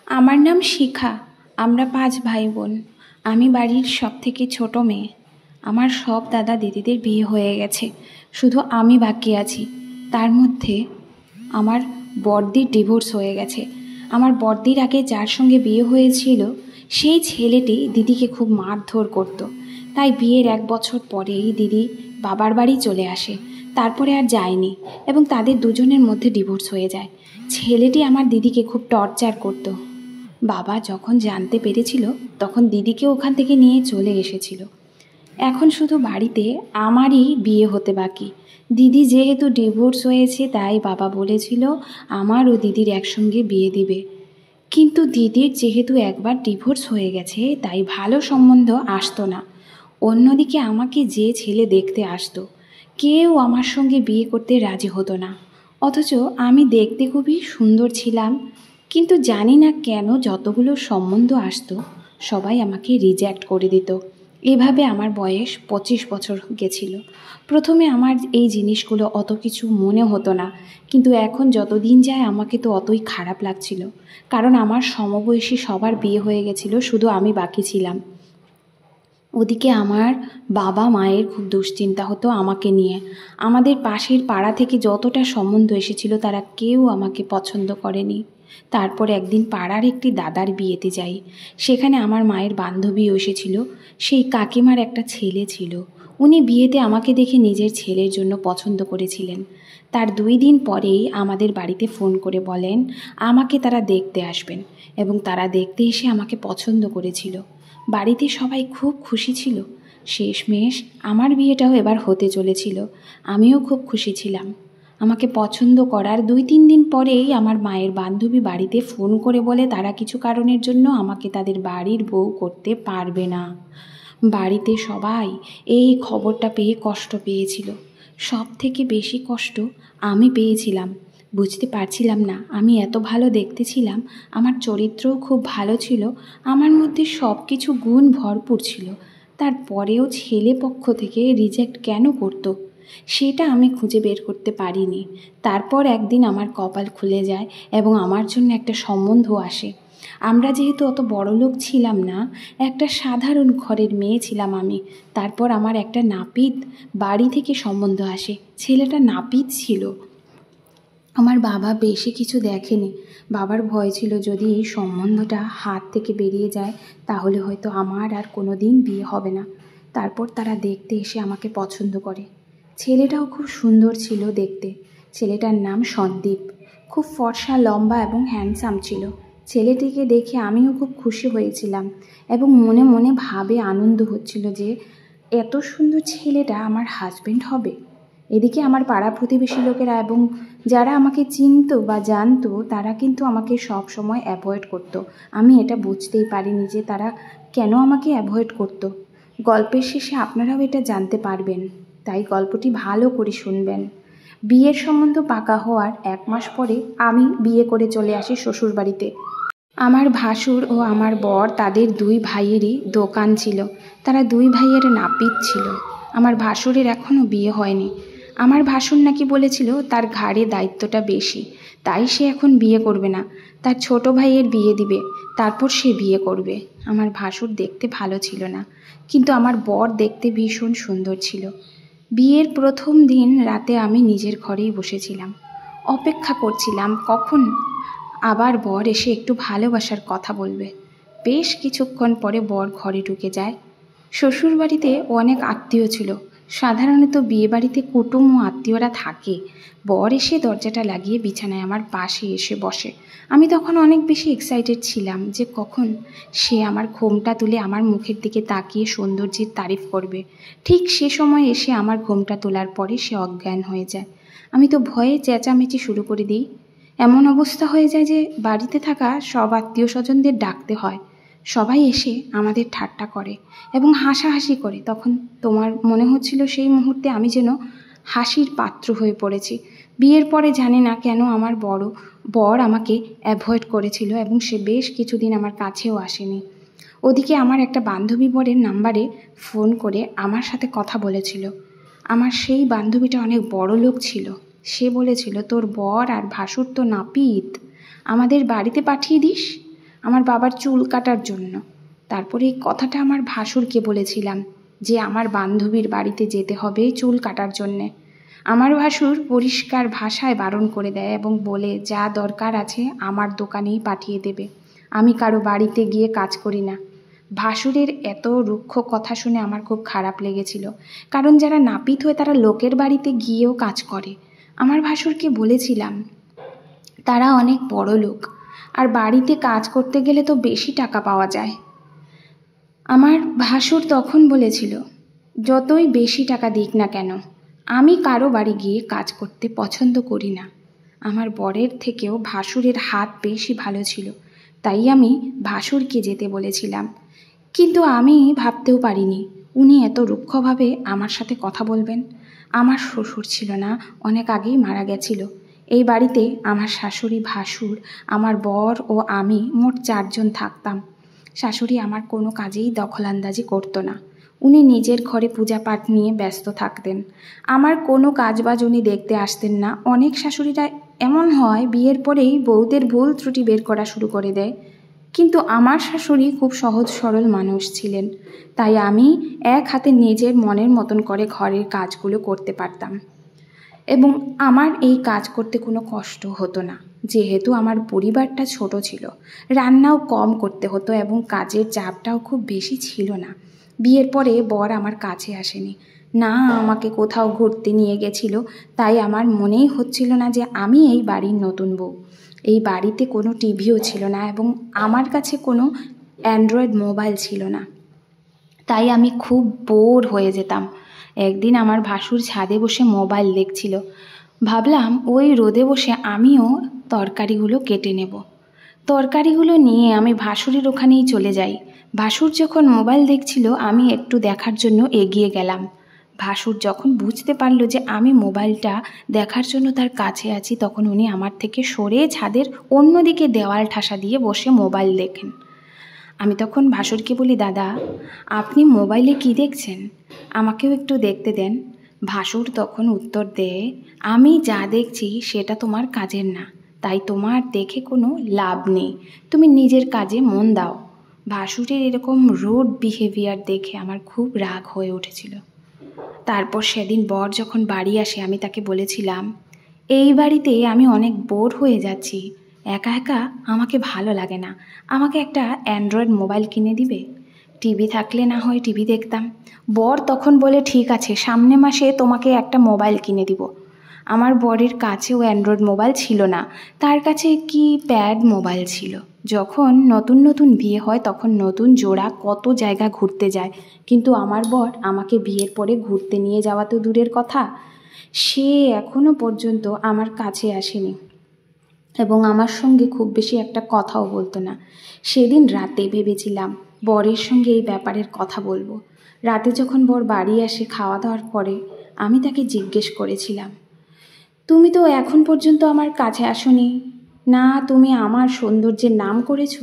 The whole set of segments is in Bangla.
আমার নাম শিখা। আমরা 5 ভাই বোন। আমি বাড়ির সবথেকে ছোট মেয়ে। আমার সব দাদা দিদিদের বিয়ে হয়ে গেছে, শুধু আমি বাকি আছি। তার মধ্যে আমার বড়দির ডিভোর্স হয়ে গেছে। আমার বড়দির আগে যার সঙ্গে বিয়ে হয়েছিল সেই ছেলেটি দিদিকে খুব মারধর করত। তাই বিয়ের 1 বছর পরেই দিদি বাবার বাড়ি চলে আসে। তারপরে আর যায়নি এবং তাদের দুজনের মধ্যে ডিভোর্স হয়ে যায়। ছেলেটি আমার দিদিকে খুব টর্চার করত। বাবা যখন জানতে পেরেছিল তখন দিদিকে ওখান থেকে নিয়ে চলে এসেছিল। এখন শুধু বাড়িতে আমারই বিয়ে হতে বাকি। দিদি যেহেতু ডিভোর্স হয়েছে তাই বাবা বলেছিল আমার ও দিদির একসঙ্গে বিয়ে দিবে। কিন্তু দিদির যেহেতু একবার ডিভোর্স হয়ে গেছে তাই ভালো সম্বন্ধ আসতো না। অন্যদিকে আমাকে যে ছেলে দেখতে আসতো কেউ আমার সঙ্গে বিয়ে করতে রাজি হতো না। অথচ আমি দেখতে খুবই সুন্দর ছিলাম, কিন্তু জানি না কেন যতগুলো সম্বন্ধ আসতো সবাই আমাকে রিজেক্ট করে দিত। এভাবে আমার বয়স 25 বছর গেছিল। প্রথমে আমার এই জিনিসগুলো অত কিছু মনে হতো না, কিন্তু এখন যত দিন যায় আমাকে তো অতই খারাপ লাগছিল, কারণ আমার সমবয়সী সবার বিয়ে হয়ে গেছিল, শুধু আমি বাকি ছিলাম। ওদিকে আমার বাবা মায়ের খুব দুশ্চিন্তা হতো আমাকে নিয়ে। আমাদের পাশের পাড়া থেকে যতটা সম্বন্ধ এসেছিল তারা কেউ আমাকে পছন্দ করেনি। তারপর একদিন পাড়ার একটি দাদার বিয়েতে যাই। সেখানে আমার মায়ের বান্ধবীও এসেছিল। সেই কাকিমার একটা ছেলে ছিল। উনি বিয়েতে আমাকে দেখে নিজের ছেলের জন্য পছন্দ করেছিলেন। তার 2 দিন পরেই আমাদের বাড়িতে ফোন করে বলেন আমাকে তারা দেখতে আসবেন, এবং তারা দেখতে এসে আমাকে পছন্দ করেছিল। বাড়িতে সবাই খুব খুশি ছিল। শেষমেশ আমার বিয়েটাও এবার হতে চলেছিল। আমিও খুব খুশি ছিলাম। আমাকে পছন্দ করার 2-3 দিন পরেই আমার মায়ের বান্ধবী বাড়িতে ফোন করে বলে তারা কিছু কারণের জন্য আমাকে তাদের বাড়ির বউ করতে পারবে না। বাড়িতে সবাই এই খবরটা পেয়ে কষ্ট পেয়েছিল। সব থেকে বেশি কষ্ট আমি পেয়েছিলাম। বুঝতে পারছিলাম না আমি এত ভালো দেখতে ছিলাম, আমার চরিত্রও খুব ভালো ছিল, আমার মধ্যে সব কিছু গুণ ভরপুর ছিল। তারপরেও ছেলে পক্ষ থেকে রিজেক্ট কেন করতো সেটা আমি খুঁজে বের করতে পারিনি। তারপর একদিন আমার কপাল খুলে যায় এবং আমার জন্য একটা সম্বন্ধ আসে। আমরা যেহেতু অত বড়লোক ছিলাম না, একটা সাধারণ ঘরের মেয়ে ছিলাম আমি। তারপর আমার একটা নাপিত বাড়ি থেকে সম্বন্ধ আসে। ছেলেটা নাপিত ছিল। আমার বাবা বেশি কিছু দেখেনি। বাবার ভয় ছিল যদি এই সম্বন্ধটা হাত থেকে বেরিয়ে যায় তাহলে হয়তো আমার আর কোনো দিন বিয়ে হবে না। তারপর তারা দেখতে এসে আমাকে পছন্দ করে। ছেলেটাও খুব সুন্দর ছিল দেখতে। ছেলেটার নাম সন্দীপ। খুব ফর্সা, লম্বা এবং হ্যান্ডসাম ছিল। ছেলেটিকে দেখে আমিও খুব খুশি হয়েছিলাম এবং মনে মনে ভাবে আনন্দ হচ্ছিল যে এত সুন্দর ছেলেটা আমার হাজবেন্ড হবে। এদিকে আমার পাড়া প্রতিবেশী লোকেরা এবং যারা আমাকে চিনতো বা জানতো তারা কিন্তু আমাকে সব সময় অ্যাভয়েড করতো। আমি এটা বুঝতেই পারিনি যে তারা কেন আমাকে অ্যাভয়েড করতো। গল্পের শেষে আপনারাও এটা জানতে পারবেন, তাই গল্পটি ভালো করে শুনবেন। বিয়ের সম্বন্ধ পাকা হওয়ার 1 মাস পরে আমি বিয়ে করে চলে আসি শ্বশুরবাড়িতে। আমার ভাসুর ও আমার বর তাদের 2 ভাইয়েরই দোকান ছিল। তারা 2 ভাইয়ের নাপিত ছিল। আমার ভাসুরের এখনও বিয়ে হয়নি। আমার ভাসুর নাকি বলেছিল তার ঘাড়ে দায়িত্বটা বেশি, তাই সে এখন বিয়ে করবে না। তার ছোট ভাইয়ের বিয়ে দিবে, তারপর সে বিয়ে করবে। আমার ভাসুর দেখতে ভালো ছিল না, কিন্তু আমার বর দেখতে ভীষণ সুন্দর ছিল। বিয়ের প্রথম দিন রাতে আমি নিজের ঘরেই বসেছিলাম, অপেক্ষা করছিলাম কখন আবার বর এসে একটু ভালোবাসার কথা বলবে। বেশ কিছুক্ষণ পরে বর ঘরে ঢুকে যায়। শ্বশুরবাড়িতে অনেক আত্মীয় ছিল। সাধারণত বিয়েবাড়িতে কুটুম ও আত্মীয়রা থাকে। বর এসে দরজাটা লাগিয়ে বিছানায় আমার পাশে এসে বসে। আমি তখন অনেক বেশি এক্সাইটেড ছিলাম যে কখন সে আমার ঘোমটা তুলে আমার মুখের দিকে তাকিয়ে সৌন্দর্যের তারিফ করবে। ঠিক সে সময় এসে আমার ঘোমটা তোলার পরে সে অজ্ঞান হয়ে যায়। আমি তো ভয়ে চেঁচামেচি শুরু করে দিই। এমন অবস্থা হয়ে যায় যে বাড়িতে থাকা সব আত্মীয় স্বজনদের ডাকতে হয়। সবাই এসে আমাদের ঠাট্টা করে এবং হাসাহাসি করে। তখন তোমার মনে হচ্ছিল সেই মুহূর্তে আমি যেন হাসির পাত্র হয়ে পড়েছি। বিয়ের পরে জানি না কেন আমার বর আমাকে অ্যাভয়েড করেছিল এবং সে বেশ কিছুদিন আমার কাছেও আসেনি। ওদিকে আমার একটা বান্ধবী বরের নাম্বারে ফোন করে আমার সাথে কথা বলেছিল। আমার সেই বান্ধবীটা অনেক বড় লোক ছিল। সে বলেছিল তোর বর আর ভাসুর তো নাপিত, আমাদের বাড়িতে পাঠিয়ে দিস। আমার বাবার চুল কাটার জন্য। তারপরে এই কথাটা আমার ভাসুরকে বলেছিলাম যে আমার বান্ধবীর বাড়িতে যেতে হবে চুল কাটার জন্যে। আমার ভাসুর পরিষ্কার ভাষায় বারণ করে দেয় এবং বলে যা দরকার আছে আমার দোকানেই পাঠিয়ে দেবে, আমি কারো বাড়িতে গিয়ে কাজ করি না। ভাসুরের এত রুক্ষ কথা শুনে আমার খুব খারাপ লেগেছিল, কারণ যারা নাপিত হয় তারা লোকের বাড়িতে গিয়েও কাজ করে। আমার ভাসুরকে বলেছিলাম তারা অনেক বড় লোক, আর বাড়িতে কাজ করতে গেলে তো বেশি টাকা পাওয়া যায়। আমার ভাসুর তখন বলেছিল যতই বেশি টাকা দিক না কেন আমি কারো বাড়ি গিয়ে কাজ করতে পছন্দ করি না। আমার বরের থেকেও ভাসুরের হাত বেশি ভালো ছিল, তাই আমি ভাসুরকে যেতে বলেছিলাম। কিন্তু আমি ভাবতেও পারিনি উনি এত রুক্ষভাবে আমার সাথে কথা বলবেন। আমার শ্বশুর ছিল না, অনেক আগেই মারা গেছিল। এই বাড়িতে আমার শাশুড়ি, ভাসুর, আমার বর ও আমি মোট 4 জন থাকতাম। শাশুড়ি আমার কোনো কাজেই দখলআন্দাজি করতো না, উনি নিজের ঘরে পূজা পাঠ নিয়ে ব্যস্ত থাকতেন। আমার কোনো কাজবাজ উনি দেখতে আসতেন না। অনেক শাশুড়িরা এমন হয় বিয়ের পরেই বউদের ভুল ত্রুটি বের করা শুরু করে দেয়, কিন্তু আমার শাশুড়ি খুব সহজ সরল মানুষ ছিলেন, তাই আমি এক হাতে নিজের মনের মতন করে ঘরের কাজগুলো করতে পারতাম এবং আমার এই কাজ করতে কোনো কষ্ট হতো না। যেহেতু আমার পরিবারটা ছোট ছিল, রান্নাও কম করতে হতো এবং কাজের চাপটাও খুব বেশি ছিল না। বিয়ের পরে বর আমার কাছে আসেনি, না আমাকে কোথাও ঘুরতে নিয়ে গেছিল, তাই আমার মনেই হচ্ছিল না যে আমি এই বাড়ির নতুন বউ। এই বাড়িতে কোনো টিভিও ছিল না এবং আমার কাছে কোনো অ্যান্ড্রয়েড মোবাইল ছিল না, তাই আমি খুব বোর হয়ে যেতাম। একদিন আমার ভাসুর ছাদে বসে মোবাইল দেখছিল, ভাবলাম ওই রোদে বসে আমিও তরকারিগুলো কেটে নেব। তরকারিগুলো নিয়ে আমি ভাসুরের ওখানেই চলে যাই। ভাসুর যখন মোবাইল দেখছিল আমি একটু দেখার জন্য এগিয়ে গেলাম। ভাসুর যখন বুঝতে পারল যে আমি মোবাইলটা দেখার জন্য তার কাছে আছি, তখন উনি আমার থেকে সরে ছাদের অন্যদিকে দেওয়াল ঠাসা দিয়ে বসে মোবাইল দেখেন। আমি তখন ভাসুরকে বলি, দাদা আপনি মোবাইলে কি দেখছেন, আমাকেও একটু দেখতে দেন। ভাসুর তখন উত্তর দেয়, আমি যা দেখছি সেটা তোমার কাজের না, তাই তোমার দেখে কোনো লাভ নেই, তুমি নিজের কাজে মন দাও। ভাসুরের এরকম রুড বিহেভিয়ার দেখে আমার খুব রাগ হয়ে উঠেছিল। তারপর সেদিন বর যখন বাড়ি আসে আমি তাকে বলেছিলাম, এই বাড়িতে আমি অনেক বোর হয়ে যাচ্ছি, একা একা আমাকে ভালো লাগে না, আমাকে একটা অ্যান্ড্রয়েড মোবাইল কিনে দিবে, টিভি থাকলে না হয় টিভি দেখতাম। বর তখন বলে ঠিক আছে, সামনে মাসে তোমাকে একটা মোবাইল কিনে দিব। আমার বরের কাছেও অ্যান্ড্রয়েড মোবাইল ছিল না, তার কাছে কি প্যাড মোবাইল ছিল। যখন নতুন নতুন বিয়ে হয় তখন নতুন জোড়া কত জায়গা ঘুরতে যায়, কিন্তু আমার বর আমাকে বিয়ের পরে ঘুরতে নিয়ে যাওয়া তো দূরের কথা, সে এখনো পর্যন্ত আমার কাছে আসেনি এবং আমার সঙ্গে খুব বেশি একটা কথাও বলতো না। সেদিন রাতে ভেবেছিলাম বরের সঙ্গে এই ব্যাপারের কথা বলবো। রাতে যখন বর বাড়ি আসে খাওয়া দাওয়ার পরে আমি তাকে জিজ্ঞেস করেছিলাম, তুমি তো এখন পর্যন্ত আমার কাছে আসোনি, না তুমি আমার সৌন্দর্যের নাম করেছো,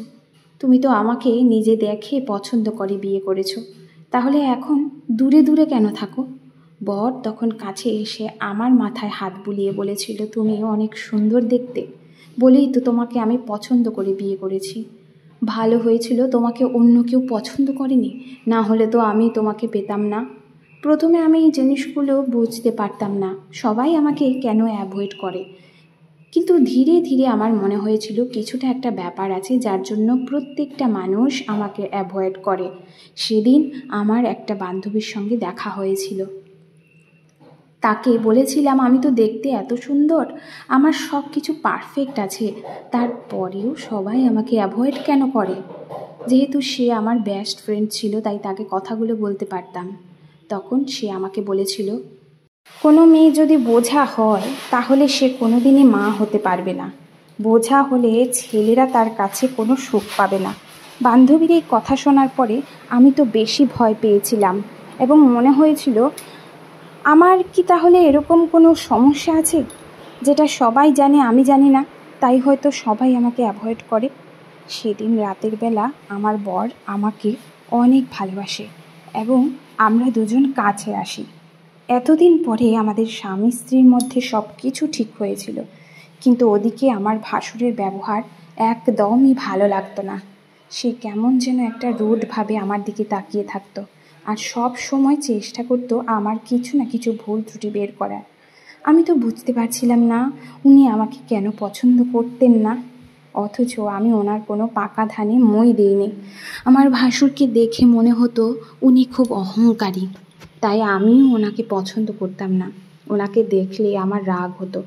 তুমি তো আমাকে নিজে দেখে পছন্দ করে বিয়ে করেছো, তাহলে এখন দূরে দূরে কেন থাকো? বর তখন কাছে এসে আমার মাথায় হাত বুলিয়ে বলেছিল, তুমি অনেক সুন্দর দেখতে বলেই তো তোমাকে আমি পছন্দ করে বিয়ে করেছি। ভালো হয়েছিল তোমাকে অন্য কেউ পছন্দ করেনি, না হলে তো আমি তোমাকে পেতাম না। প্রথমে আমি এই জিনিসগুলো বুঝতে পারতাম না, সবাই আমাকে কেন অ্যাভয়েড করে, কিন্তু ধীরে ধীরে আমার মনে হয়েছিল কিছুটা একটা ব্যাপার আছে যার জন্য প্রত্যেকটা মানুষ আমাকে অ্যাভয়েড করে। সেদিন আমার একটা বান্ধবীর সঙ্গে দেখা হয়েছিল, তাকে বলেছিলাম আমি তো দেখতে এত সুন্দর, আমার সব কিছু পারফেক্ট আছে, তারপরেও সবাই আমাকে অ্যাভয়েড কেন করে? যেহেতু সে আমার বেস্ট ফ্রেন্ড ছিল তাই তাকে কথাগুলো বলতে পারতাম। তখন সে আমাকে বলেছিল, কোনো মেয়ে যদি বোঝা হয় তাহলে সে কোনোদিনই মা হতে পারবে না, বোঝা হলে ছেলেরা তার কাছে কোনো সুখ পাবে না। বান্ধবীর এই কথা শোনার পরে আমি তো বেশি ভয় পেয়েছিলাম এবং মনে হয়েছিল আমার কি তাহলে এরকম কোনো সমস্যা আছে যেটা সবাই জানে আমি জানি না, তাই হয়তো সবাই আমাকে অ্যাভয়েড করে। সেদিন রাতের বেলা আমার বর আমাকে অনেক ভালোবাসে এবং আমরা দুজন কাছে আসি। এতদিন পরে আমাদের স্বামী স্ত্রীর মধ্যে সব কিছু ঠিক হয়েছিল, কিন্তু ওদিকে আমার ভাসুরের ব্যবহার একদমই ভালো লাগতো না। সে কেমন যেন একটা রুডভাবে আমার দিকে তাকিয়ে থাকতো, আর সব সময় চেষ্টা করতো আমার কিছু না কিছু ভুল ত্রুটি বের করার। আমি তো বুঝতে পারছিলাম না উনি আমাকে কেন পছন্দ করতেন না, অথচ আমি ওনার কোনো পাকা ধানে মই দিইনি। আমার ভাসুরকে দেখে মনে হতো উনি খুব অহংকারী, তাই আমিও ওনাকে পছন্দ করতাম না। ওনাকে দেখলে আমার রাগ হতো।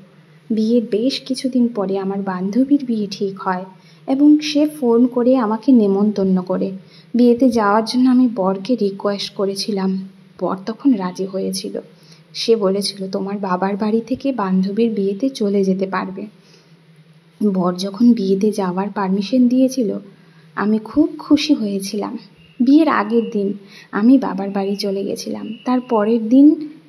বিয়ের বেশ কিছুদিন পরে আমার বান্ধবীর বিয়ে ঠিক হয় এবং সে ফোন করে আমাকে নেমন্তন্ন করে। বিয়েতে যাওয়ার জন্য আমি বরকে রিকোয়েস্ট করেছিলাম। বর তখন রাজি হয়েছিল। সে বলেছিল তোমার বাবার বাড়ি থেকে বান্ধবীর বিয়েতে চলে যেতে পারবে। বর যখন বিয়েতে যাওয়ার পারমিশন দিয়েছিল আমি খুব খুশি হয়েছিলাম। বিয়ের আগের দিন আমি বাবার বাড়ি চলে গেছিলাম, তার পরের দিন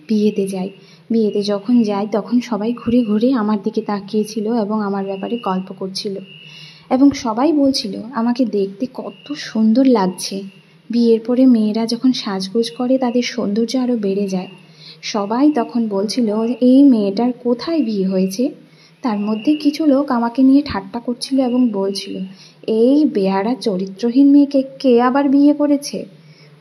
বিয়েতে যাই। বিয়েতে যখন যাই তখন সবাই ঘুরে ঘুরে আমার দিকে তাকিয়েছিল এবং আমার ব্যাপারে গল্প করছিল এবং সবাই বলছিল আমাকে দেখতে কত সুন্দর লাগছে। বিয়ের পরে মেয়েরা যখন সাজগোজ করে তাদের সৌন্দর্য আরও বেড়ে যায়। সবাই তখন বলছিল এই মেয়েটার কোথায় বিয়ে হয়েছে। তার মধ্যে কিছু লোক আমাকে নিয়ে ঠাট্টা করছিল এবং বলছিল এই বেহারা চরিত্রহীন মেয়েকে কে আবার বিয়ে করেছে।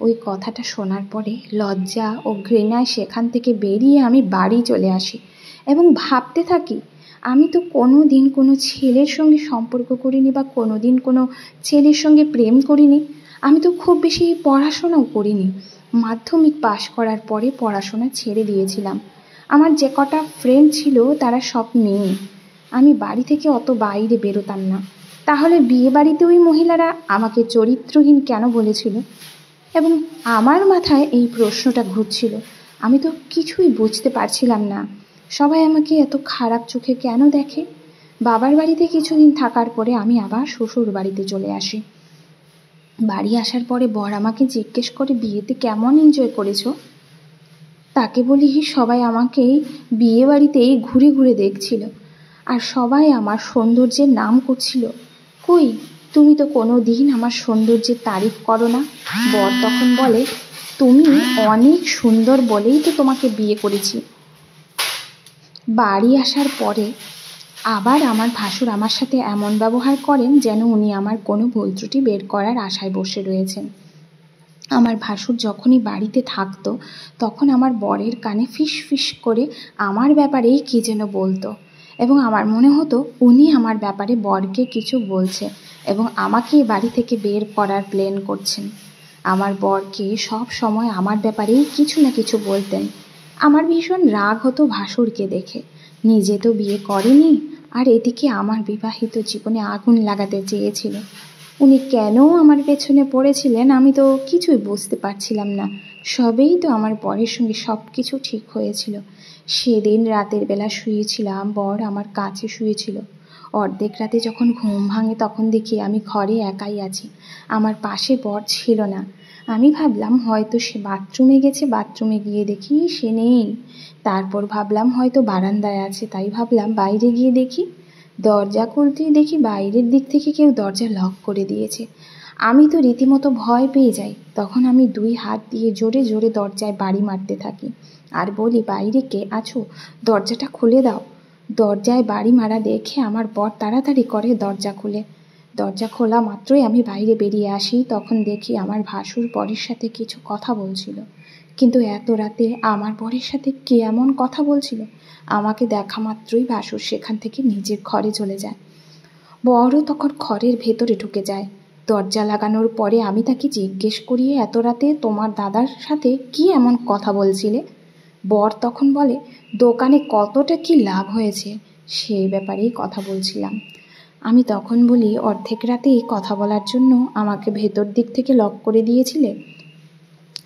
ওই কথাটা শোনার পরে লজ্জা ও ঘৃণায় সেখান থেকে বেরিয়ে আমি বাড়ি চলে আসি এবং ভাবতে থাকি আমি তো কোনো দিন কোনো ছেলের সঙ্গে সম্পর্ক করিনি বা কোনো দিন কোনো ছেলের সঙ্গে প্রেম করিনি। আমি তো খুব বেশি পড়াশোনাও করিনি। মাধ্যমিক পাশ করার পরে পড়াশোনা ছেড়ে দিয়েছিলাম। আমার যে কটা ফ্রেন্ড ছিল তারা সব মেয়ে। আমি বাড়ি থেকে অত বাইরে বেরোতাম না। তাহলে বিয়ে বাড়িতে ওই মহিলারা আমাকে চরিত্রহীন কেন বলেছিল? এবং আমার মাথায় এই প্রশ্নটা ঘুরছিল। আমি তো কিছুই বুঝতে পারছিলাম না সবাই আমাকে এত খারাপ চোখে কেন দেখে। বাবার বাড়িতে কিছুদিন থাকার পরে আমি আবার শ্বশুর বাড়িতে চলে আসি। বাড়ি আসার পরে বর আমাকে জিজ্ঞেস করে বিয়েতে কেমন এনজয় করেছো। তাকে বলি সবাই আমাকে বিয়ে বাড়িতেই ঘুরে ঘুরে দেখছিল আর সবাই আমার সৌন্দর্যের নাম করছিল। কই, তুমি তো কোনো দিন আমার সৌন্দর্যের তারিফ করো না। বর তখন বলে তুমি অনেক সুন্দর বলেই তো তোমাকে বিয়ে করেছি। বাড়ি আসার পরে আবার আমার ভাসুর আমার সাথে এমন ব্যবহার করেন যেন উনি আমার কোনো ভুল ত্রুটি বের করার আশায় বসে রয়েছেন। আমার ভাসুর যখনই বাড়িতে থাকতো তখন আমার বরের কানে ফিস ফিস করে আমার ব্যাপারেই কী যেন বলতো এবং আমার মনে হতো উনি আমার ব্যাপারে বরকে কিছু বলছে এবং আমাকে বাড়ি থেকে বের করার প্ল্যান করছেন। আমার বরকে সব সময় আমার ব্যাপারেই কিছু না কিছু বলতেন। আমার ভীষণ রাগ হতো ভাসুরকে দেখে। নিজে তো বিয়ে করেনি আর এদিকে আমার বিবাহিত জীবনে আগুন লাগাতে চেয়েছিল। উনি কেন আমার পেছনে পড়েছিলেন আমি তো কিছুই বুঝতে পারছিলাম না। সবেই তো আমার বরের সঙ্গে সব কিছু ঠিক হয়েছিল। সেদিন রাতের বেলা শুয়েছিলাম, বর আমার কাছে শুয়েছিল। অর্ধেক রাতে যখন ঘুম ভাঙে তখন দেখি আমি ঘরে একাই আছি, আমার পাশে বর ছিল না। আমি ভাবলাম হয়তো সে বাথরুমে গেছে, বাথরুমে গিয়ে দেখি সে নেই। তারপর ভাবলাম হয়তো বারান্দায় আছে, তাই ভাবলাম বাইরে গিয়ে দেখি। দরজা খুলতেই দেখি বাইরের দিক থেকে কেউ দরজা লক করে দিয়েছে। আমি তো রীতিমতো ভয় পেয়ে যাই। তখন আমি 2 হাত দিয়ে জোরে জোরে দরজায় বাড়ি মারতে থাকি আর বলি বাইরে কে আছো, দরজাটা খুলে দাও। দরজায় বাড়ি মারা দেখে আমার বর তাড়াতাড়ি করে দরজা খুলে। দরজা খোলা মাত্রই আমি বাইরে বেরিয়ে আসি। তখন দেখি আমার ভাসুর বরের সাথে কিছু কথা বলছিল। কিন্তু এত রাতে আমার বরের সাথে কে এমন কথা বলছিল? আমাকে দেখা মাত্রই ভাসুর সেখান থেকে নিজের ঘরে চলে যায়। বরও তখন ঘরের ভেতরে ঢুকে যায়। দরজা লাগানোর পরে আমি তাকে জিজ্ঞেস করি এত রাতে তোমার দাদার সাথে কি এমন কথা বলছিলে? বর তখন বলে দোকানে কতটা কি লাভ হয়েছে সেই ব্যাপারেই কথা বলছিলাম। আমি তখন বলি অর্ধেক রাতেই কথা বলার জন্য আমাকে ভেতর দিক থেকে লক করে দিয়েছিলে।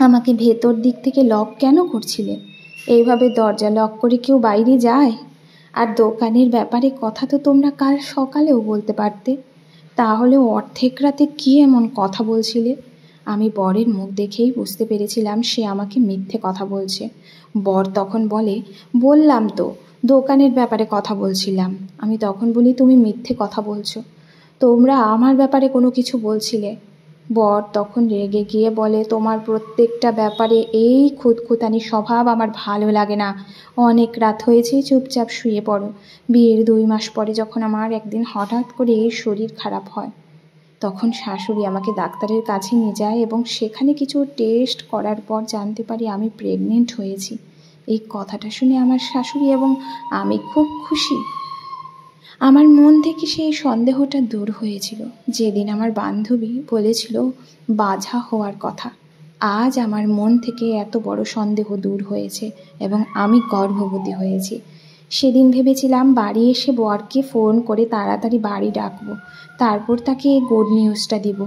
আমাকে ভেতর দিক থেকে লক কেন করছিলে? এইভাবে দরজা লক করে কেউ বাইরে যায়? আর দোকানের ব্যাপারে কথা তো তোমরা কাল সকালেও বলতে পারতে। তাহলে অর্ধেক রাতে কী এমন কথা বলছিলে? আমি বরের মুখ দেখেই বুঝতে পেরেছিলাম সে আমাকে মিথ্যে কথা বলছে। বর তখন বলে বললাম তো দোকানের ব্যাপারে কথা বলছিলাম। আমি তখন বলি তুমি মিথ্যে কথা বলছো, তোমরা আমার ব্যাপারে কোনো কিছু বলছিলে। বর তখন রেগে গিয়ে বলে তোমার প্রত্যেকটা ব্যাপারে এই খুঁতখুঁতানি স্বভাব আমার ভালো লাগে না। অনেক রাত হয়েছে, চুপচাপ শুয়ে পড়ো। বিয়ের 2 মাস পরে যখন আমার একদিন হঠাৎ করে শরীর খারাপ হয় তখন শাশুড়ি আমাকে ডাক্তারের কাছে নিয়ে যায় এবং সেখানে কিছু টেস্ট করার পর জানতে পারি আমি প্রেগনেন্ট হয়েছি। এই কথাটা শুনে আমার শাশুড়ি এবং আমি খুব খুশি। আমার মন থেকে সেই সন্দেহটা দূর হয়েছিল যেদিন আমার বান্ধবী বলেছিল বাঝা হওয়ার কথা। আজ আমার মন থেকে এত বড় সন্দেহ দূর হয়েছে এবং আমি গর্ভবতী হয়েছি। সেদিন ভেবেছিলাম বাড়ি এসে বরকে ফোন করে তাড়াতাড়ি বাড়ি ডাকবো, তারপর তাকে গুড নিউজটা দিব।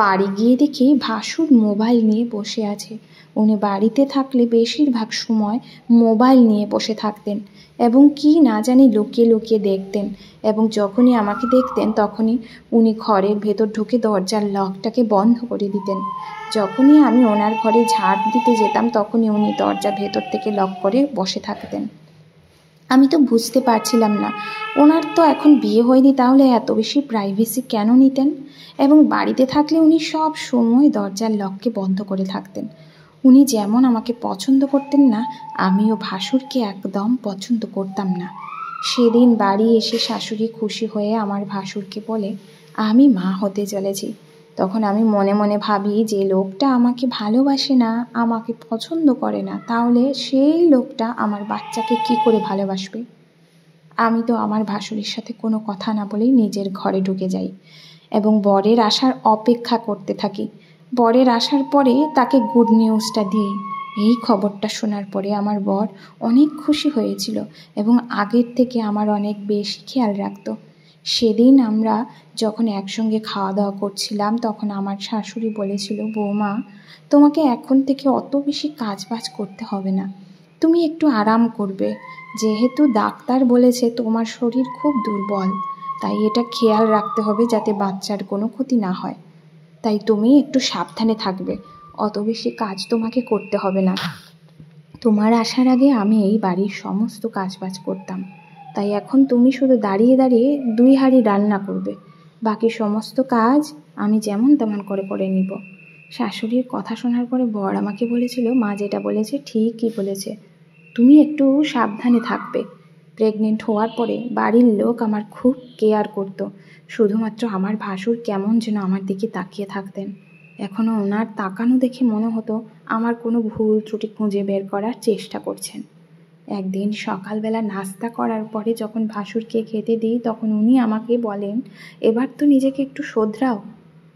বাড়ি গিয়ে দেখি ভাসুর মোবাইল নিয়ে বসে আছে। উনি বাড়িতে থাকলে বেশিরভাগ সময় মোবাইল নিয়ে বসে থাকতেন এবং কি না জানি লুকিয়ে লুকিয়ে দেখতেন, এবং যখনই আমাকে দেখতেন তখনই উনি ঘরের ভেতর ঢুকে দরজার লকটাকে বন্ধ করে দিতেন। যখনই আমি ওনার ঘরে ঝাড় দিতে যেতাম তখনই উনি দরজা ভেতর থেকে লক করে বসে থাকতেন। আমি তো বুঝতে পারছিলাম না, ওনার তো এখন বিয়ে হয়নি, তাহলে এত বেশি প্রাইভেসি কেন নিতেন? এবং বাড়িতে থাকলে উনি সব সময় দরজার লককে বন্ধ করে থাকতেন। উনি যেমন আমাকে পছন্দ করতেন না, আমিও ভাসুরকে একদম পছন্দ করতাম না। সেদিন বাড়ি এসে শাশুড়ি খুশি হয়ে আমার ভাসুরকে বলে আমি মা হতে চলেছি। তখন আমি মনে মনে ভাবি যে লোকটা আমাকে ভালোবাসে না, আমাকে পছন্দ করে না, তাহলে সেই লোকটা আমার বাচ্চাকে কি করে ভালোবাসবে? আমি তো আমার ভাসুরের সাথে কোনো কথা না বলেই নিজের ঘরে ঢুকে যাই এবং বরের আসার অপেক্ষা করতে থাকি। বরের আসার পরে তাকে গুড নিউজটা দিই। এই খবরটা শোনার পরে আমার বর অনেক খুশি হয়েছিল এবং আগের থেকে আমার অনেক বেশি খেয়াল রাখতো। সেদিন আমরা যখন একসঙ্গে খাওয়া দাওয়া করছিলাম তখন আমার শাশুড়ি বলেছিল, বৌমা, তোমাকে এখন থেকে অত বেশি কাজবাজ করতে হবে না, তুমি একটু আরাম করবে। যেহেতু ডাক্তার বলেছে তোমার শরীর খুব দুর্বল, তাই এটা খেয়াল রাখতে হবে যাতে বাচ্চার কোনো ক্ষতি না হয়। তাই তুমি একটু সাবধানে থাকবে, অত বেশি কাজ তোমাকে করতে হবে না। তোমার আসার আগে আমি এই বাড়ির সমস্ত কাজবাজ করতাম, তাই এখন তুমি শুধু দাঁড়িয়ে দাঁড়িয়ে 2 হাঁড়ি রান্না করবে, বাকি সমস্ত কাজ আমি যেমন তেমন করে নিব। শাশুড়ির কথা শোনার পরে বর আমাকে বলেছিল, মা যেটা বলেছে ঠিকই বলেছে, তুমি একটু সাবধানে থাকবে। প্রেগনেন্ট হওয়ার পরে বাড়ির লোক আমার খুব কেয়ার করতো, শুধুমাত্র আমার ভাসুর কেমন যেন আমার দিকে তাকিয়ে থাকতেন। এখনও ওনার তাকানো দেখে মনে হতো আমার কোনো ভুল ত্রুটি খুঁজে বের করার চেষ্টা করছেন। একদিন সকালবেলা নাস্তা করার পরে যখন ভাসুরকে খেতে দিই তখন উনি আমাকে বলেন, এবার তো নিজেকে একটু শোধরাও,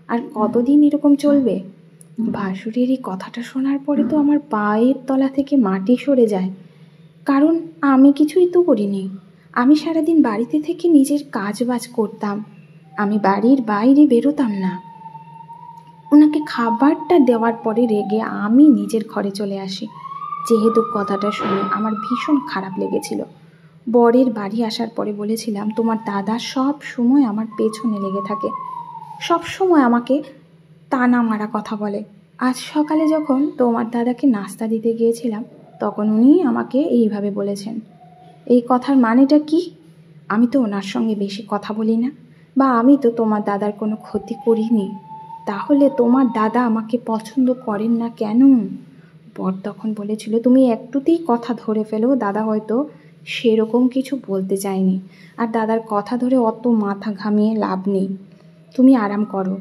আর কতদিন এরকম চলবে? ভাসুরের এই কথাটা শোনার পরে তো আমার পায়ের তলা থেকে মাটি সরে যায়, কারণ আমি কিছুই তো করিনি। আমি সারাদিন বাড়িতে থেকে নিজের কাজবাজ করতাম, আমি বাড়ির বাইরে বেরোতাম না। ওনাকে খাবারটা দেওয়ার পরে রেগে আমি নিজের ঘরে চলে আসি। যেহেতু কথাটা শুনে আমার ভীষণ খারাপ লেগেছিল। বরের বাড়ি আসার পরে বলেছিলাম, তোমার দাদা সব সময় আমার পেছনে লেগে থাকে, সব সময় আমাকে টানা মারা কথা বলে। আজ সকালে যখন তোমার দাদাকে নাস্তা দিতে গিয়েছিলাম তখন উনি আমাকে এইভাবে বলেছেন। এই কথার মানেটা কি? আমি তো ওনার সঙ্গে বেশি কথা বলি না, বা আমি তো তোমার দাদার কোনো ক্ষতি করিনি, তাহলে তোমার দাদা আমাকে পছন্দ করেন না কেন? বর তখন বলেছিল, তুমি একটুতেই কথা ধরে ফেলো, দাদা হয়তো সেরকম কিছু বলতে চায়নি, আর দাদার কথা ধরে অত মাথা ঘামিয়ে লাভ নেই, তুমি আরাম করো।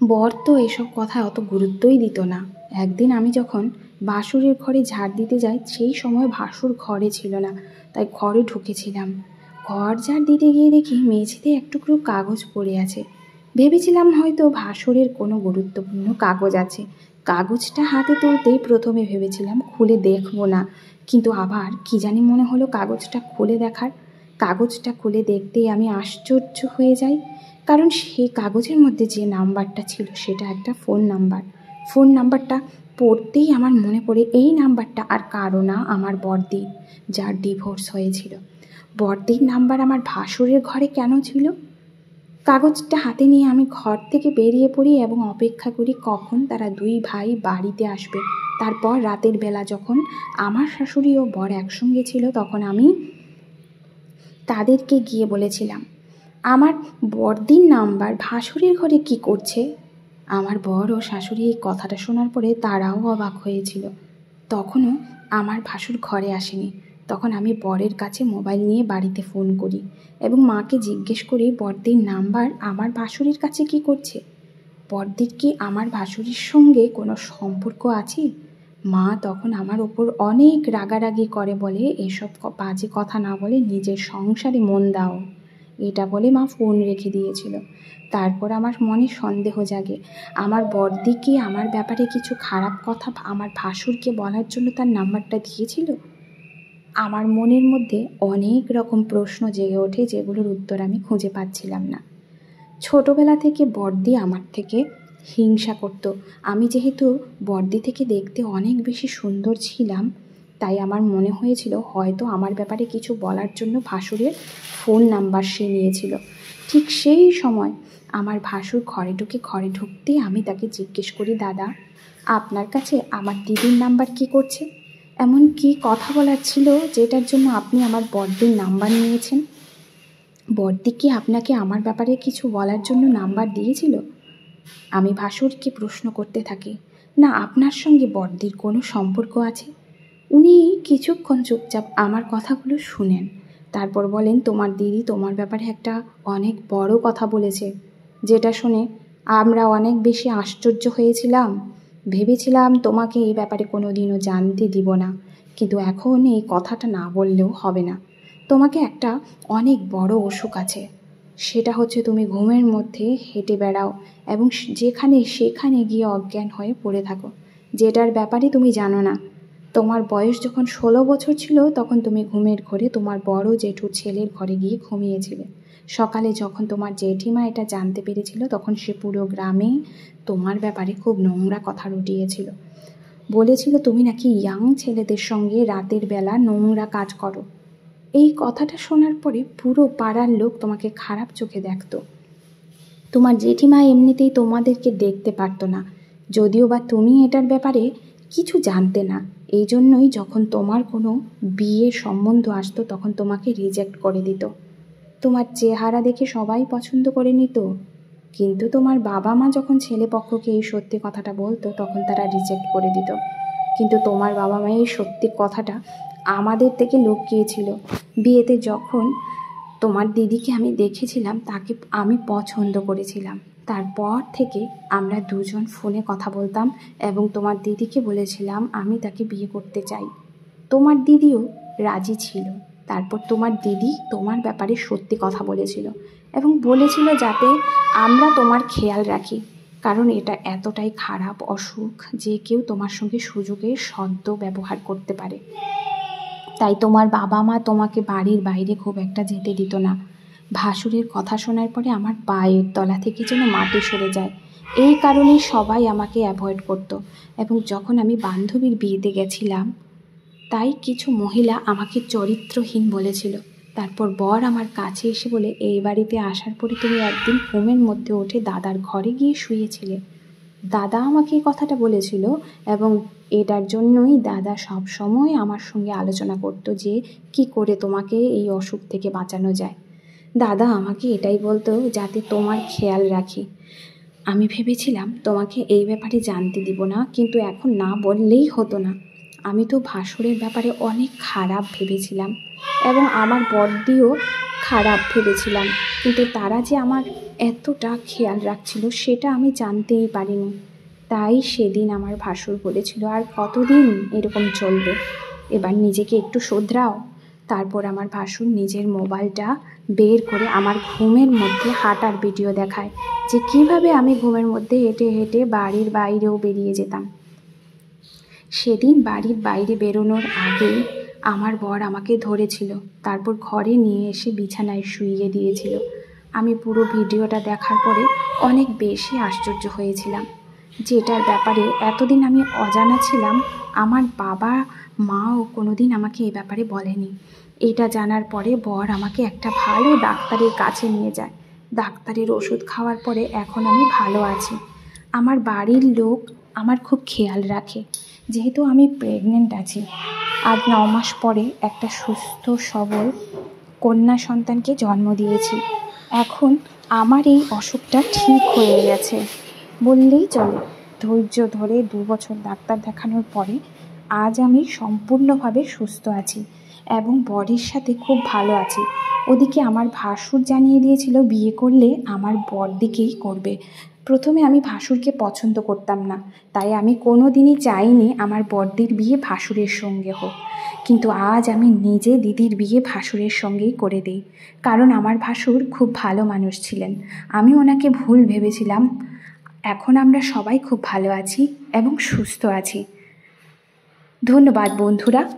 বর তো এসব কথায় অত গুরুত্বই দিত না। একদিন আমি যখন ভাসুরের ঘরে ঝাড় দিতে যাই সেই সময় ভাসুর ঘরে ছিল না, তাই ঘরে ঢুকেছিলাম। ঘর ঝাড় দিতে গিয়ে দেখি মেঝেতে এক টুকরো কাগজ পড়ে আছে। ভেবেছিলাম হয়তো ভাসুরের কোনো গুরুত্বপূর্ণ কাগজ আছে। কাগজটা হাতে তুলতেই প্রথমে ভেবেছিলাম খুলে দেখবো না, কিন্তু আবার কি জানি মনে হলো কাগজটা খুলে দেখার। কাগজটা খুলে দেখতেই আমি আশ্চর্য হয়ে যাই, কারণ সেই কাগজের মধ্যে যে নাম্বারটা ছিল সেটা একটা ফোন নাম্বার। ফোন নাম্বারটা পড়তেই আমার মনে পড়ে এই নাম্বারটা আর কারো না, আমার বড়দি, যার ডিভোর্স হয়েছিল। বড়দির নাম্বার আমার ভাসুরের ঘরে কেন ছিল? কাগজটা হাতে নিয়ে আমি ঘর থেকে বেরিয়ে পড়ি এবং অপেক্ষা করি কখন তারা 2 ভাই বাড়িতে আসবে। তারপর রাতের বেলা যখন আমার শাশুড়ি ও বর একসঙ্গে ছিল তখন আমি তাদেরকে গিয়ে বলেছিলাম, আমার বড়দির নাম্বার ভাসুরের ঘরে কি করছে? আমার বর ও শাশুড়ি এই কথাটা শোনার পরে তারাও অবাক হয়েছিল। তখনও আমার ভাসুর ঘরে আসেনি, তখন আমি বরের কাছে মোবাইল নিয়ে বাড়িতে ফোন করি এবং মাকে জিজ্ঞেস করি বড়দির নাম্বার আমার ভাসুরির কাছে কি করছে। বড়দির কি আমার ভাসুরির সঙ্গে কোনো সম্পর্ক আছে? মা তখন আমার ওপর অনেক রাগারাগি করে, বলে এসব বাজে কথা না বলে নিজের সংসারে মন দাও, এটা বলে মা ফোন রেখে দিয়েছিল। তারপর আমার মনে সন্দেহ জাগে, আমার বড়দি কি আমার ব্যাপারে কিছু খারাপ কথা আমার ভাসুরকে বলার জন্য তার নাম্বারটা দিয়েছিল? আমার মনের মধ্যে অনেক রকম প্রশ্ন জেগে ওঠে, যেগুলোর উত্তর আমি খুঁজে পাচ্ছিলাম না। ছোটবেলা থেকে বড়দি আমার থেকে হিংসা করত। আমি যেহেতু বড়দি থেকে দেখতে অনেক বেশি সুন্দর ছিলাম, তাই আমার মনে হয়েছিল হয়তো আমার ব্যাপারে কিছু বলার জন্য ভাসুরের ফোন নাম্বার সে নিয়েছিল। ঠিক সেই সময় আমার ভাসুর ঘরে ঢুকতেই আমি তাকে জিজ্ঞেস করি, দাদা, আপনার কাছে আমার দিদির নাম্বার কি করছে? এমন কি কথা বলার ছিল যেটার জন্য আপনি আমার বড়দির নাম্বার নিয়েছেন? বড়দি কি আপনাকে আমার ব্যাপারে কিছু বলার জন্য নাম্বার দিয়েছিল? আমি ভাসুরকে প্রশ্ন করতে থাকি, না আপনার সঙ্গে বড়দির কোনো সম্পর্ক আছে? উনি কিছুক্ষণ চুপচাপ আমার কথাগুলো শুনেন, তারপর বলেন, তোমার দিদি তোমার ব্যাপারে একটা অনেক বড় কথা বলেছে, যেটা শুনে আমরা অনেক বেশি আশ্চর্য হয়েছিলাম। ভেবেছিলাম তোমাকে এই ব্যাপারে কোনো দিনও জানতে দিব না, কিন্তু এখন এই কথাটা না বললেও হবে না। তোমাকে একটা অনেক বড় অসুখ আছে, সেটা হচ্ছে তুমি ঘুমের মধ্যে হেঁটে বেড়াও এবং যেখানে সেখানে গিয়ে অজ্ঞান হয়ে পড়ে থাকো, যেটার ব্যাপারে তুমি জানো না। তোমার বয়স যখন 16 বছর ছিল তখন তুমি ঘুমের ঘোরে তোমার বড় জেঠুর ছেলের ঘরে গিয়ে ঘুমিয়েছিলে। সকালে যখন তোমার জেঠিমা এটা জানতে পেরেছিল তখন সে পুরো গ্রামে তোমার ব্যাপারে খুব নোংরা কথা রটিয়েছিল। বলেছিল তুমি নাকি ইয়াং ছেলেদের সঙ্গে রাতের বেলা নোংরা কাজ করো। এই কথাটা শোনার পরে পুরো পাড়ার লোক তোমাকে খারাপ চোখে দেখত। তোমার জেঠিমা এমনিতেই তোমাদেরকে দেখতে পারতো না, যদিও বা তুমি এটার ব্যাপারে কিছু জানতে না। এই জন্যই যখন তোমার কোনো বিয়ের সম্বন্ধ আসতো তখন তোমাকে রিজেক্ট করে দিত। তোমার চেহারা দেখে সবাই পছন্দ করে নিত, কিন্তু তোমার বাবা মা যখন ছেলে পক্ষকে এই সত্যি কথাটা বলতো তখন তারা রিজেক্ট করে দিত। কিন্তু তোমার বাবা মা এই সত্যি কথাটা আমাদের থেকে লুকিয়েছিল। বিয়েতে যখন তোমার দিদিকে আমি দেখেছিলাম তাকে আমি পছন্দ করেছিলাম। তারপর থেকে আমরা দুজন ফোনে কথা বলতাম এবং তোমার দিদিকে বলেছিলাম আমি তাকে বিয়ে করতে চাই। তোমার দিদিও রাজি ছিল। তারপর তোমার দিদি তোমার ব্যাপারে সত্যি কথা বলেছিল এবং বলেছিল যাতে আমরা তোমার খেয়াল রাখি, কারণ এটা এতটাই খারাপ অসুখ যে কেউ তোমার সঙ্গে সুযোগের সদ্য ব্যবহার করতে পারে। তাই তোমার বাবা মা তোমাকে বাড়ির বাইরে খুব একটা যেতে দিত না। ভাসুরের কথা শোনার পরে আমার পায়ের তলা থেকে যেন মাটি সরে যায়। এই কারণেই সবাই আমাকে অ্যাভয়েড করত। এবং যখন আমি বান্ধবীর বিয়েতে গেছিলাম তাই কিছু মহিলা আমাকে চরিত্রহীন বলেছিল। তারপর বর আমার কাছে এসে বলে, এই বাড়িতে আসার পরে তুমি একদিন ঘুমের মধ্যে উঠে দাদার ঘরে গিয়ে শুয়েছিলে। দাদা আমাকে এই কথাটা বলেছিল এবং এটার জন্যই দাদা সব সময় আমার সঙ্গে আলোচনা করতো যে কি করে তোমাকে এই অসুখ থেকে বাঁচানো যায়। দাদা আমাকে এটাই বলতো যাতে তোমার খেয়াল রাখি। আমি ভেবেছিলাম তোমাকে এই ব্যাপারে জানতে দিব না, কিন্তু এখন না বললেই হতো না। আমি তো ভাসুরের ব্যাপারে অনেক খারাপ ভেবেছিলাম এবং আমার বড়দিও খারাপ ভেবেছিলাম, কিন্তু তারা যে আমার এতটা খেয়াল রাখছিল সেটা আমি জানতেই পারিনি। তাই সেদিন আমার ভাসুর বলেছিল, আর কতদিন এরকম চলবে, এবার নিজেকে একটু শোধরাও। তারপর আমার ভাসুর নিজের মোবাইলটা বের করে আমার ঘুমের মধ্যে হাঁটার ভিডিও দেখায়, যে কিভাবে আমি ঘুমের মধ্যে হেঁটে হেঁটে বাড়ির বাইরেও বেরিয়ে যেতাম। সেদিন বাড়ির বাইরে বেরোনোর আগেই আমার বর আমাকে ধরেছিল, তারপর ঘরে নিয়ে এসে বিছানায় শুইয়ে দিয়েছিল। আমি পুরো ভিডিওটা দেখার পরে অনেক বেশি আশ্চর্য হয়েছিলাম, যেটার ব্যাপারে এতদিন আমি অজানা ছিলাম। আমার বাবা মাও কোনোদিন আমাকে এই ব্যাপারে বলেনি। এটা জানার পরে বর আমাকে একটা ভালো ডাক্তারের কাছে নিয়ে যায়। ডাক্তারের ওষুধ খাওয়ার পরে এখন আমি ভালো আছি। আমার বাড়ির লোক আমার খুব খেয়াল রাখে, যেহেতু আমি প্রেগনেন্ট আছি। আজ 9 মাস পরে একটা সুস্থ সবল কন্যা সন্তানকে জন্ম দিয়েছি। এখন আমার এই অসুখটা ঠিক হয়ে গেছে বললেই চলে। ধৈর্য ধরে 2 বছর ডাক্তার দেখানোর পরে আজ আমি সম্পূর্ণভাবে সুস্থ আছি এবং বরের সাথে খুব ভালো আছি। ওদিকে আমার ভাসুর জানিয়ে দিয়েছিল বিয়ে করলে আমার বরদিকেই করবে। প্রথমে আমি ভাসুরকে পছন্দ করতাম না, তাই আমি কোনো দিনই চাইনি আমার বরদির বিয়ে ভাসুরের সঙ্গে হোক। কিন্তু আজ আমি নিজে দিদির বিয়ে ভাসুরের সঙ্গেই করে দিই, কারণ আমার ভাসুর খুব ভালো মানুষ ছিলেন। আমি ওনাকে ভুল ভেবেছিলাম। এখন আমরা সবাই খুব ভালো আছি এবং সুস্থ আছি। ধন্যবাদ বন্ধুরা।